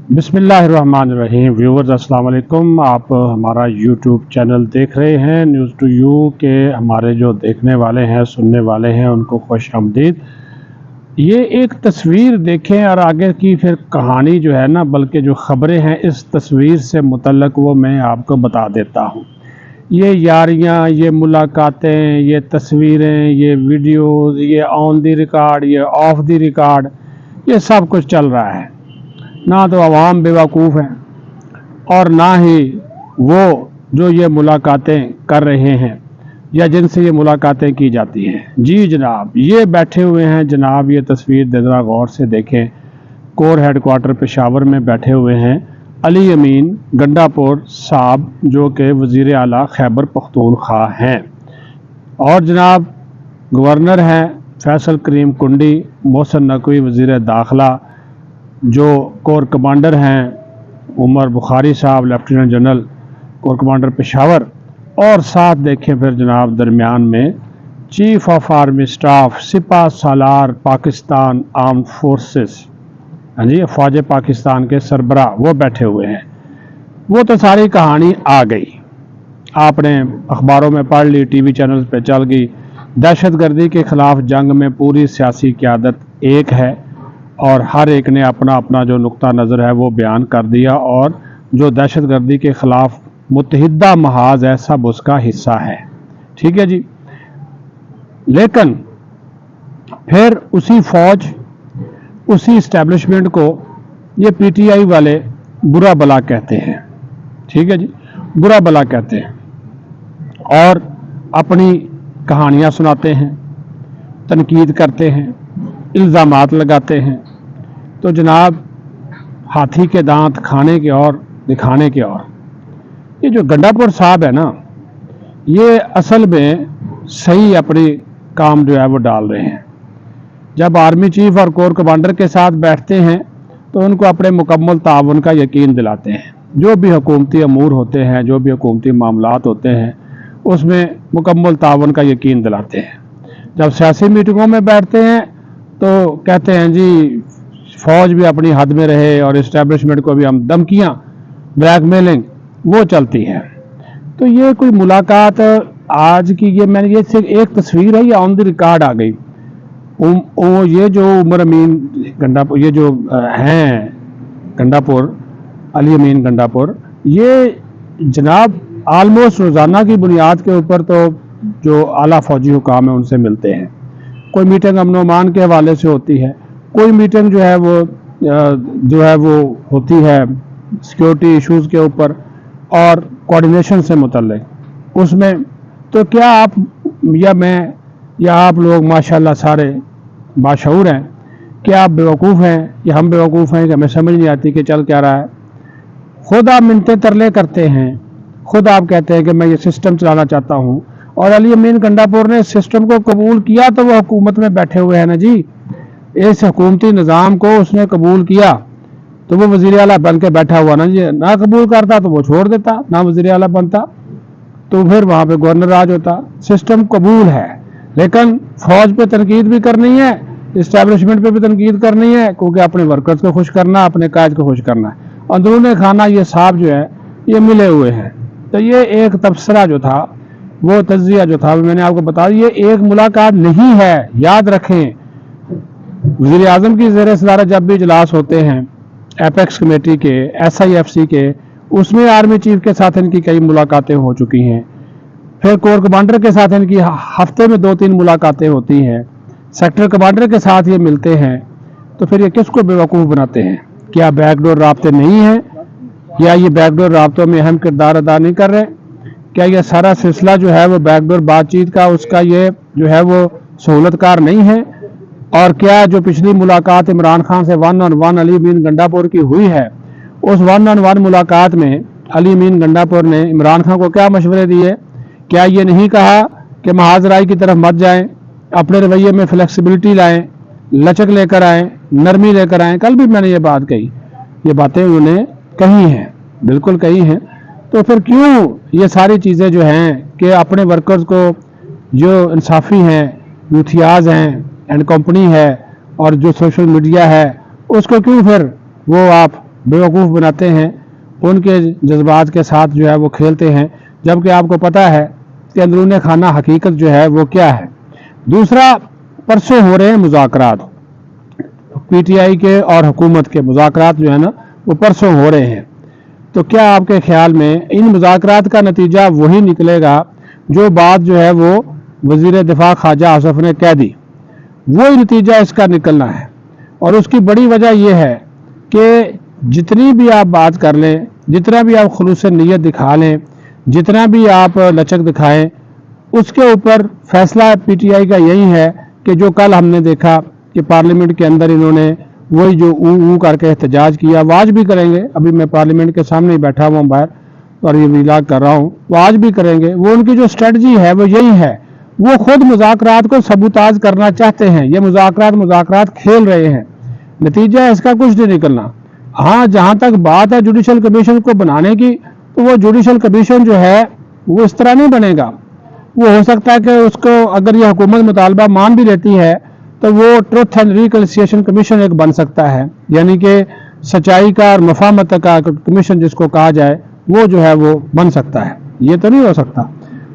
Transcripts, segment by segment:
बिस्मिल्लाहिर्रहमानिर्रहीम। व्यूवर्स अस्सलाम वालेकुम। आप हमारा यूट्यूब चैनल देख रहे हैं न्यूज़ टू यू के हमारे जो देखने वाले हैं सुनने वाले हैं उनको खुश आमदीद। ये एक तस्वीर देखें और आगे की फिर कहानी जो है ना, बल्कि जो ख़बरें हैं इस तस्वीर से मुतल्लक वो मैं आपको बता देता हूँ। ये यारियाँ, ये मुलाकातें, ये तस्वीरें, ये वीडियोज़, ये ऑन दी रिकॉर्ड, ये ऑफ दी रिकॉर्ड, ये सब कुछ चल रहा है। ना तो आवाम बेवकूफ़ हैं और ना ही वो जो ये मुलाकातें कर रहे हैं या जिनसे ये मुलाकातें की जाती हैं। जी जनाब, ये बैठे हुए हैं जनाब, ये तस्वीर ज़रा गौर से देखें। कोर हेडक्वार्टर पेशावर में बैठे हुए हैं अली अमीन गंडापुर साहब, जो कि वज़ीर आला खैबर पख्तूनख्वा हैं। और जनाब गवर्नर हैं फैसल करीम कुंडी, मोहसिन नकवी वज़ीर दाखिला, जो कोर कमांडर हैं उमर बुखारी साहब lieutenant general corps commander Peshawar, और साथ देखें फिर जनाब दरमियान में चीफ ऑफ आर्मी स्टाफ सिपा सालार पाकिस्तान आर्म फोर्सेस, हाँ जी, फ़ौज पाकिस्तान के सरबरा वो बैठे हुए हैं। वो तो सारी कहानी आ गई, आपने अखबारों में पढ़ ली, टीवी चैनल्स पे चल गई। दहशतगर्दी के ख़िलाफ़ जंग में पूरी सियासी क़यादत एक है और हर एक ने अपना अपना जो नुक्ता नज़र है वो बयान कर दिया, और जो दहशतगर्दी के ख़िलाफ़ मुत्तहिदा महाज है सब उसका हिस्सा है। ठीक है जी। लेकिन फिर उसी फ़ौज, उसी इस्टेब्लिशमेंट को ये पीटीआई वाले बुरा भला कहते हैं। ठीक है जी, बुरा भला कहते हैं और अपनी कहानियाँ सुनाते हैं, तनकीद करते हैं, इल्ज़ामात लगाते हैं। तो जनाब हाथी के दांत खाने के और दिखाने के और। ये जो गंडापुर साहब है ना, ये असल में सही अपनी काम जो है वो डाल रहे हैं। जब आर्मी चीफ और कोर कमांडर के साथ बैठते हैं तो उनको अपने मुकम्मल ताउन का यकीन दिलाते हैं। जो भी हुकूमती अमूर होते हैं, जो भी हुकूमती मामलात होते हैं, उसमें मुकम्मल ताउन का यकीन दिलाते हैं। जब सियासी मीटिंगों में बैठते हैं तो कहते हैं जी फ़ौज भी अपनी हद में रहे और इस्टेब्लिशमेंट को भी हम धमकियाँ, ब्लैकमेलिंग वो चलती है। तो ये कोई मुलाकात आज की, ये मैंने ये सिर्फ एक तस्वीर है, ये ऑन द रिकॉर्ड आ गई। ये जो उमर अमीन गंडापुर, ये जो हैं गंडापुर, अली अमीन गंडापुर, ये जनाब आलमोस्ट रोज़ाना की बुनियाद के ऊपर तो जो आला फ़ौजी हुकाम है उनसे मिलते हैं। कोई मीटिंग अमन अमान के हवाले से होती है, कोई मीटिंग जो है वो होती है सिक्योरिटी इश्यूज़ के ऊपर और कोऑर्डिनेशन से मुतल्लिक। उसमें तो क्या आप या मैं या आप लोग माशाल्लाह सारे बाशऊर हैं, क्या आप बेवकूफ़ हैं या हम बेवकूफ़ हैं कि हमें समझ नहीं आती कि चल क्या रहा है। खुद आप मिन्नते तरले करते हैं, खुद आप कहते हैं कि मैं ये सिस्टम चलाना चाहता हूँ, और अली अमीन गंडापुर ने सिस्टम को कबूल किया तो वो हुकूमत में बैठे हुए हैं ना जी। इस हुकूमती निज़ाम को उसने कबूल किया तो वो वज़ीर आला बन के बैठा हुआ ना जी। ना कबूल करता तो वो छोड़ देता, ना वज़ीर आला बनता तो फिर वहाँ पे गवर्नर राज होता। सिस्टम कबूल है, लेकिन फ़ौज पे तनकीद भी करनी है, इस्टेब्लिशमेंट पे भी तनकीद करनी है, क्योंकि अपने वर्कर्स को खुश करना, अपने कायद को खुश करना है। अंदरूनी खाना ये साहब जो है ये मिले हुए हैं। तो ये एक तबसरा जो था, वो तज्जिया जो था, मैंने आपको बता दिया, ये एक मुलाकात नहीं है। याद रखें, वज़ीर आज़म की ज़ेर सदारत जब भी इजलास होते हैं एपेक्स कमेटी के, SIFC के, उसमें आर्मी चीफ के साथ इनकी कई मुलाकातें हो चुकी हैं। फिर कोर कमांडर के साथ इनकी हफ्ते में 2-3 मुलाकातें होती हैं। सेक्टर कमांडर के साथ ये मिलते हैं। तो फिर ये किसको बेवकूफ़ बनाते हैं? क्या बैकडोर राब्ते नहीं हैं? या ये बैकडोर राब्तों में अहम किरदार अदा नहीं कर रहे? क्या ये सारा सिलसिला जो है वो बैकडोर बातचीत का, उसका ये जो है वो सहूलतकार नहीं है? और क्या जो पिछली मुलाकात इमरान खान से 1-on-1 अली अमीन गंडापुर की हुई है, उस 1-on-1 मुलाकात में अली अमीन गंडापुर ने इमरान खान को क्या मशवरे दिए? क्या ये नहीं कहा कि महाजराई की तरफ मत जाएं, अपने रवैये में फ्लेक्सिबिलिटी लाएं, लचक लेकर आएँ, नरमी लेकर आएँ? कल भी मैंने ये बात कही, ये बातें उन्होंने कही हैं, बिल्कुल कही हैं। तो फिर क्यों ये सारी चीज़ें जो हैं कि अपने वर्कर्स को, जो इंसाफ़ी हैं, यूथियाज हैं एंड कंपनी है और जो सोशल मीडिया है, उसको क्यों फिर वो आप बेवकूफ़ बनाते हैं, उनके जज्बात के साथ जो है वो खेलते हैं, जबकि आपको पता है कि अंदरूनी खाना हकीकत जो है वो क्या है। दूसरा, परसों हो रहे हैं मुज़ाकरात, पीटीआई के और हुकूमत के मुज़ाकरात जो है ना वो परसों हो रहे हैं। तो क्या आपके ख्याल में इन मुज़ाकरात का नतीजा वही निकलेगा जो बात जो है वो वज़ीर दिफा ख्वाजा आसिफ ने कह दी, वही नतीजा इसका निकलना है। और उसकी बड़ी वजह यह है कि जितनी भी आप बात कर लें, जितना भी आप खुलूस नीयत दिखा लें, जितना भी आप लचक दिखाएं, उसके ऊपर फैसला पीटीआई का यही है कि जो कल हमने देखा कि पार्लियामेंट के अंदर इन्होंने वही जो ऊ करके एहतजाज किया, वो आज भी करेंगे। अभी मैं पार्लियामेंट के सामने ही बैठा हुआ बाहर और ये व्लॉग कर रहा हूँ, वो आज भी करेंगे। वो उनकी जो स्ट्रेटजी है वो यही है, वो खुद मुज़ाकरात को सबूताज करना चाहते हैं। ये मुज़ाकरात खेल रहे हैं, नतीजा इसका कुछ नहीं निकलना। हाँ, जहाँ तक बात है जुडिशल कमीशन को बनाने की, तो वो जुडिशल कमीशन जो है वो इस तरह नहीं बनेगा। वो हो सकता है कि उसको अगर ये हुकूमत मुतालबा मान भी लेती है तो वो ट्रुथ एंड रिकंसिलिएशन कमीशन एक बन सकता है, यानी कि सच्चाई का और मफाहमत का कमीशन जिसको कहा जाए, वो जो है वो बन सकता है। ये तो नहीं हो सकता।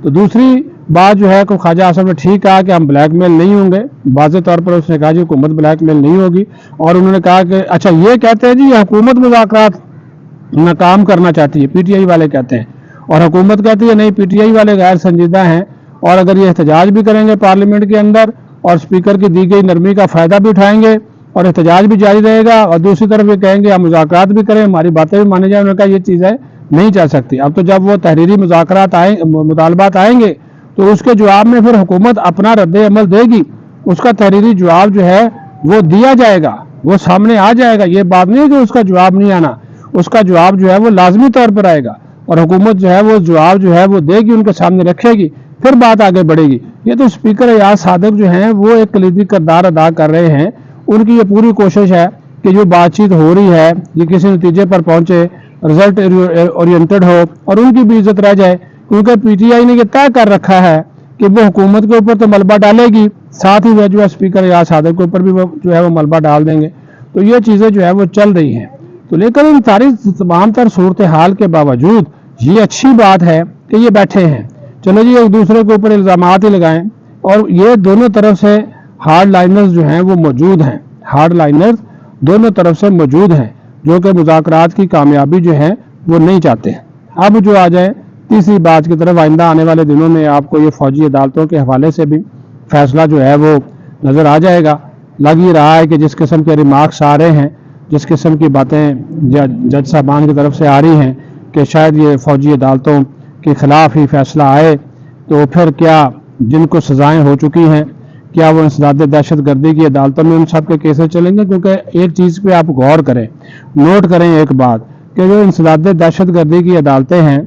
तो दूसरी बात जो है कि ख्वाजा आसिफ ने ठीक कहा कि हम ब्लैकमेल नहीं होंगे, वाज़े तौर पर उसने कहा जी हुकूमत ब्लैकमेल नहीं होगी। और उन्होंने कहा कि अच्छा ये कहते हैं जी हुकूमत मुज़ाकरात नाकाम करना चाहती है, पीटीआई वाले कहते हैं, और हुकूमत कहती है नहीं पीटीआई वाले गैर संजीदा हैं, और अगर ये एहतजाज भी करेंगे पार्लियामेंट के अंदर और स्पीकर की दी गई नरमी का फ़ायदा भी उठाएंगे और एहतजाज भी जारी रहेगा, और दूसरी तरफ ये कहेंगे हम मुज़ाकरात भी करें, हमारी बातें भी मानी जाए। उन्होंने कहा ये चीज़ें नहीं चल सकती। अब तो जब वो तहरीरी मुतालबात आएंगे तो उसके जवाब में फिर हुकूमत अपना रद्द अमल देगी, उसका तहरीरी जवाब जो है वो दिया जाएगा, वो सामने आ जाएगा। ये बात नहीं है कि उसका जवाब नहीं आना, उसका जवाब जो है वो लाजमी तौर पर आएगा और हुकूमत जो है वो जवाब जो है वो देगी, उनके सामने रखेगी, फिर बात आगे बढ़ेगी। ये तो स्पीकर एयाज सादिक जो हैं वो एक कलीदी किरदार अदा कर रहे हैं। उनकी ये पूरी कोशिश है कि जो बातचीत हो रही है ये किसी नतीजे पर पहुंचे, रिजल्ट ओरिएंटेड हो और उनकी भी इज्जत रह जाए, क्योंकि पीटीआई ने ये तय कर रखा है कि वो हुकूमत के ऊपर तो मलबा डालेगी, साथ ही वह जो है स्पीकर एयाज सादिक के ऊपर भी वो जो है वो मलबा डाल देंगे। तो ये चीज़ें जो है वो चल रही हैं। तो लेकिन इन सारी तमाम तर सूरत हाल के बावजूद ये अच्छी बात है कि ये बैठे हैं, चलो जी एक दूसरे के ऊपर इल्ज़ामात ही लगाएं, और ये दोनों तरफ से हार्ड लाइनर्स जो हैं वो मौजूद हैं, हार्ड लाइनर्स दोनों तरफ से मौजूद हैं जो कि मुज़ाकरात की कामयाबी जो है वो नहीं चाहते। अब जो आ जाए तीसरी बात की तरफ, आइंदा आने वाले दिनों में आपको ये फौजी अदालतों के हवाले से भी फैसला जो है वो नज़र आ जाएगा। लग ही रहा है कि जिस किस्म के रिमार्क्स आ रहे हैं, जिस किस्म की बातें जज साहबान की तरफ से आ रही हैं कि शायद ये फौजी अदालतों के ख़िलाफ़ ही फैसला आए, तो फिर क्या जिनको सज़ाएँ हो चुकी हैं क्या वो इंसदाद दहशत गर्दी की अदालतों में उन सब के केसेस चलेंगे? क्योंकि एक चीज़ पे आप गौर करें, नोट करें एक बात कि जो इंसदाद दहशत गर्दी की अदालतें हैं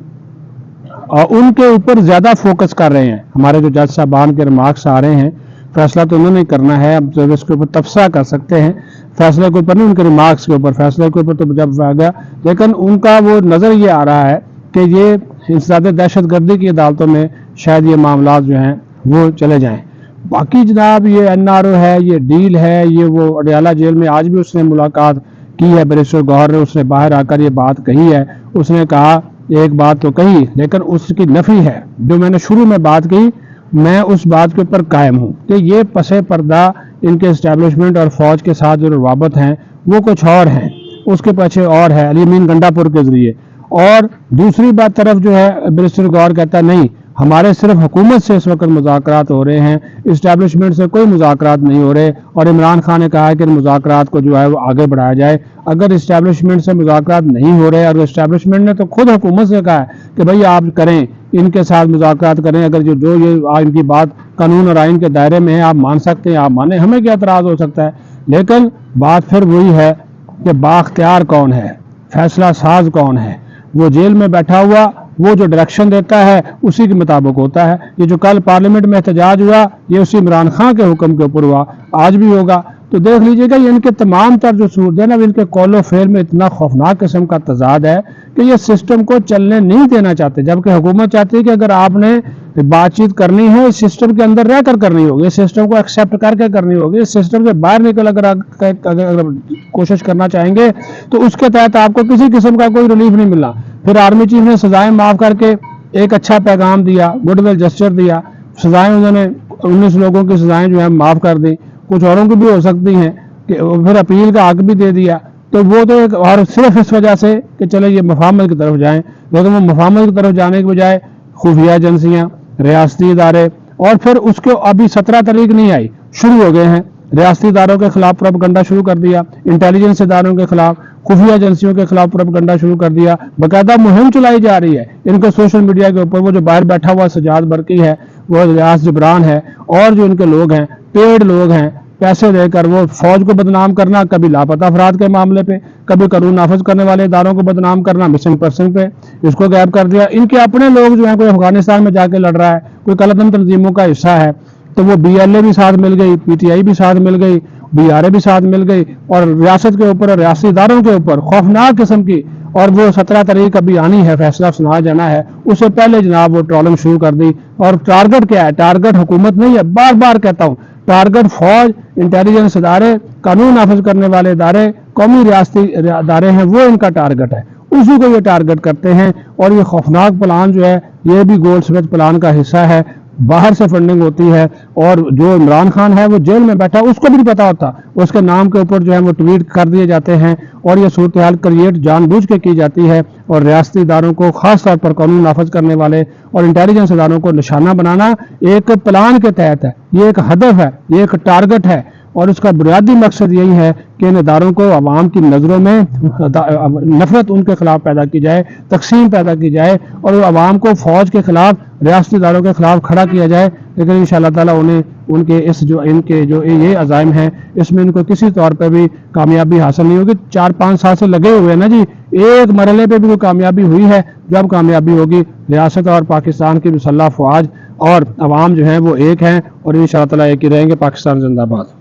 और उनके ऊपर ज़्यादा फोकस कर रहे हैं हमारे जो जज साहबान के रिमार्क्स आ रहे हैं। फैसला तो उन्होंने करना है, अब जब इसके ऊपर तबसरा कर सकते हैं, फैसले के ऊपर नहीं उनके रिमार्क्स के ऊपर, फैसले के ऊपर तो जब आ गया, लेकिन उनका वो नज़र ये आ रहा है कि ये इंसदाद दहशत गर्दी की अदालतों में शायद ये मामला जो हैं वो चले जाएँ। बाकी जनाब ये एनआरओ है, ये डील है, ये वो अडयाला जेल में आज भी उसने मुलाकात की है बैरिस्टर गौहर ने, उसने बाहर आकर ये बात कही है। उसने कहा एक बात तो कही लेकिन उसकी नफी है, जो मैंने शुरू में बात की मैं उस बात के ऊपर कायम हूँ कि ये पसे पर्दा इनके इस्टेब्लिशमेंट और फौज के साथ जो रवाबत हैं वो कुछ और हैं, उसके पीछे और है अली अमीन गंडापुर के जरिए। और दूसरी बात तरफ जो है बैरिस्टर गौहर कहता नहीं हमारे सिर्फ हुकूमत से इस वक्त मुज़ाकरात हो रहे हैं, इस्टेब्लिशमेंट से कोई मुज़ाकरात नहीं हो रहे। और इमरान खान ने कहा है कि मुज़ाकरात को जो है वो आगे बढ़ाया जाए। अगर इस्टेब्लिशमेंट से मुज़ाकरात नहीं हो रहे, और इस्टेब्लिशमेंट ने तो खुद हुकूमत से कहा है कि भाई आप करें, इनके साथ मुज़ाकरात करें, अगर जो ये इनकी बात कानून और आइन के दायरे में है आप मान सकते हैं, आप माने, हमें क्या एतराज़ हो सकता है। लेकिन बात फिर वही है कि बाख्तियार कौन है, फैसला साज कौन है। वो जेल में बैठा हुआ वो जो डायरेक्शन देता है उसी के मुताबिक होता है। ये जो कल पार्लियामेंट में एहतजाज हुआ ये उसी इमरान खान के हुक्म के ऊपर हुआ, आज भी होगा। تو دیکھ لیجئے گا یہ ان کے تمام تر جو صورت ہے نا ان کے قول و فعل میں اتنا خوفناک قسم کا تضاد ہے کہ یہ سسٹم کو چلنے نہیں دینا چاہتے، جبکہ حکومت چاہتی ہے کہ اگر آپ نے بات چیت کرنی ہے اس سسٹم کے اندر رہ کر کرنی ہوگی، اس سسٹم کو ایکسیپٹ کر کے کرنی ہوگی، اس سسٹم سے باہر نکل اگر کوشش کرنا چاہیں گے تو اس کے تحت آپ کو کسی قسم کا کوئی ریلیف نہیں ملنا۔ پھر آرمی چیف نے سزائیں معاف کر کے ایک اچھا پیغام دیا، گڈ ول جسچر دیا، سزائیں انہوں نے 19 لوگوں کی سزائیں جو ہیں معاف کر دی، کچھ اوروں کی بھی ہو سکتی ہیں، کہ پھر اپیل کا حق بھی دے دیا، تو وہ تو ایک اور صرف اس وجہ سے کہ چلے یہ مفاہمت کی طرف جائیں، لیکن وہ مفاہمت کی طرف جانے کے بجائے خفیہ ایجنسیاں، ریاستی ادارے، اور پھر اس کے ابھی 17 تاریخ نہیں آئی، شروع ہو گئے ہیں، ریاستی اداروں کے خلاف پروپیگنڈا شروع کر دیا، انٹیلیجنس اداروں کے خلاف، خفیہ ایجنسیوں کے خلاف پروپیگنڈا شروع کر دیا، باقاعدہ مہم چلائی جا رہی ہے ان کے سوشل میڈیا کے اوپر۔ وہ جو باہر بیٹھا ہوا سجاد برقی ہے، وہ ریاض جبران ہے، اور جو ان کے لوگ ہیں، پیڈ لوگ ہیں، پیسے دے کر وہ فوج کو بدنام کرنا، کبھی لاپتہ افراد کے معاملے پہ، کبھی قانون نافذ کرنے والے اداروں کو بدنام کرنا، مسنگ پرسن پہ اس کو غائب کر دیا۔ ان کے اپنے لوگ جو ہیں، کوئی افغانستان میں جا کے لڑ رہا ہے، کوئی قلعتم تنظیموں کا حصہ ہے، تو وہ بی ایل اے بھی ساتھ مل گئی، پی ٹی آئی بھی ساتھ مل گئی، بی آر اے بھی ساتھ مل گئی، اور ریاست کے اوپر اور ریاستی اداروں کے اوپر خوفناک قسم کی، اور وہ 17 تاریخ ابھی آنی ہے، فیصلہ سنایا جانا ہے، اس سے پہلے جناب وہ ٹرولنگ شروع کر دی۔ اور ٹارگٹ کیا ہے؟ ٹارگٹ حکومت نہیں ہے، بار بار کہتا ہوں، ٹارگٹ فوج، انٹیلیجنس ادارے، قانون نافذ کرنے والے ادارے، قومی ریاستی ادارے ہیں، وہ ان کا ٹارگٹ ہے، اسی کو یہ ٹارگٹ کرتے ہیں۔ اور یہ خوفناک پلان جو ہے یہ بھی گولڈ سمتھ پلان کا حصہ ہے، باہر سے فنڈنگ ہوتی ہے، اور جو عمران خان ہے وہ جیل میں بیٹھا، اس کو بھی نہیں پتا ہوتا، اس کے نام کے اوپر جو ہے وہ ٹویٹ کر دیے جاتے ہیں، اور یہ صورتحال کریٹ جان بوجھ کے کی جاتی ہے، اور ریاستی اداروں کو خاص طور پر قانون نافذ کرنے والے اور انٹیلیجنس اداروں کو نشانہ بنانا ایک پلان کے تحت ہے، یہ ایک ہدف ہے، یہ ایک ٹارگٹ ہے، اور اس کا بنیادی مقصد یہی ہے کہ ان اداروں کو عوام کی نظروں میں نفرت ان کے خلاف پیدا کی جائے، تقسیم پیدا کی جائے، اور عوام کو فوج کے خلاف، ریاستی اداروں کے خلاف کھڑا کیا جائے۔ لیکن انشاءاللہ تعالیٰ انہیں ان کے جو یہ عزائم ہیں اس میں ان کو کسی طور پہ بھی کامیابی حاصل نہیں ہوگی۔ 4-5 سال سے لگے ہوئے ہیں نا جی، ایک مرحلے پہ بھی کوئی کامیابی ہوئی ہے؟ جب کامیابی ہوگی، ریاست اور پاکستان کی مسلح افواج اور عوام جو ہیں وہ ایک ہیں، اور انشاءاللہ تعالیٰ ایک ہی رہیں گے۔ پاکستان زندہ باد۔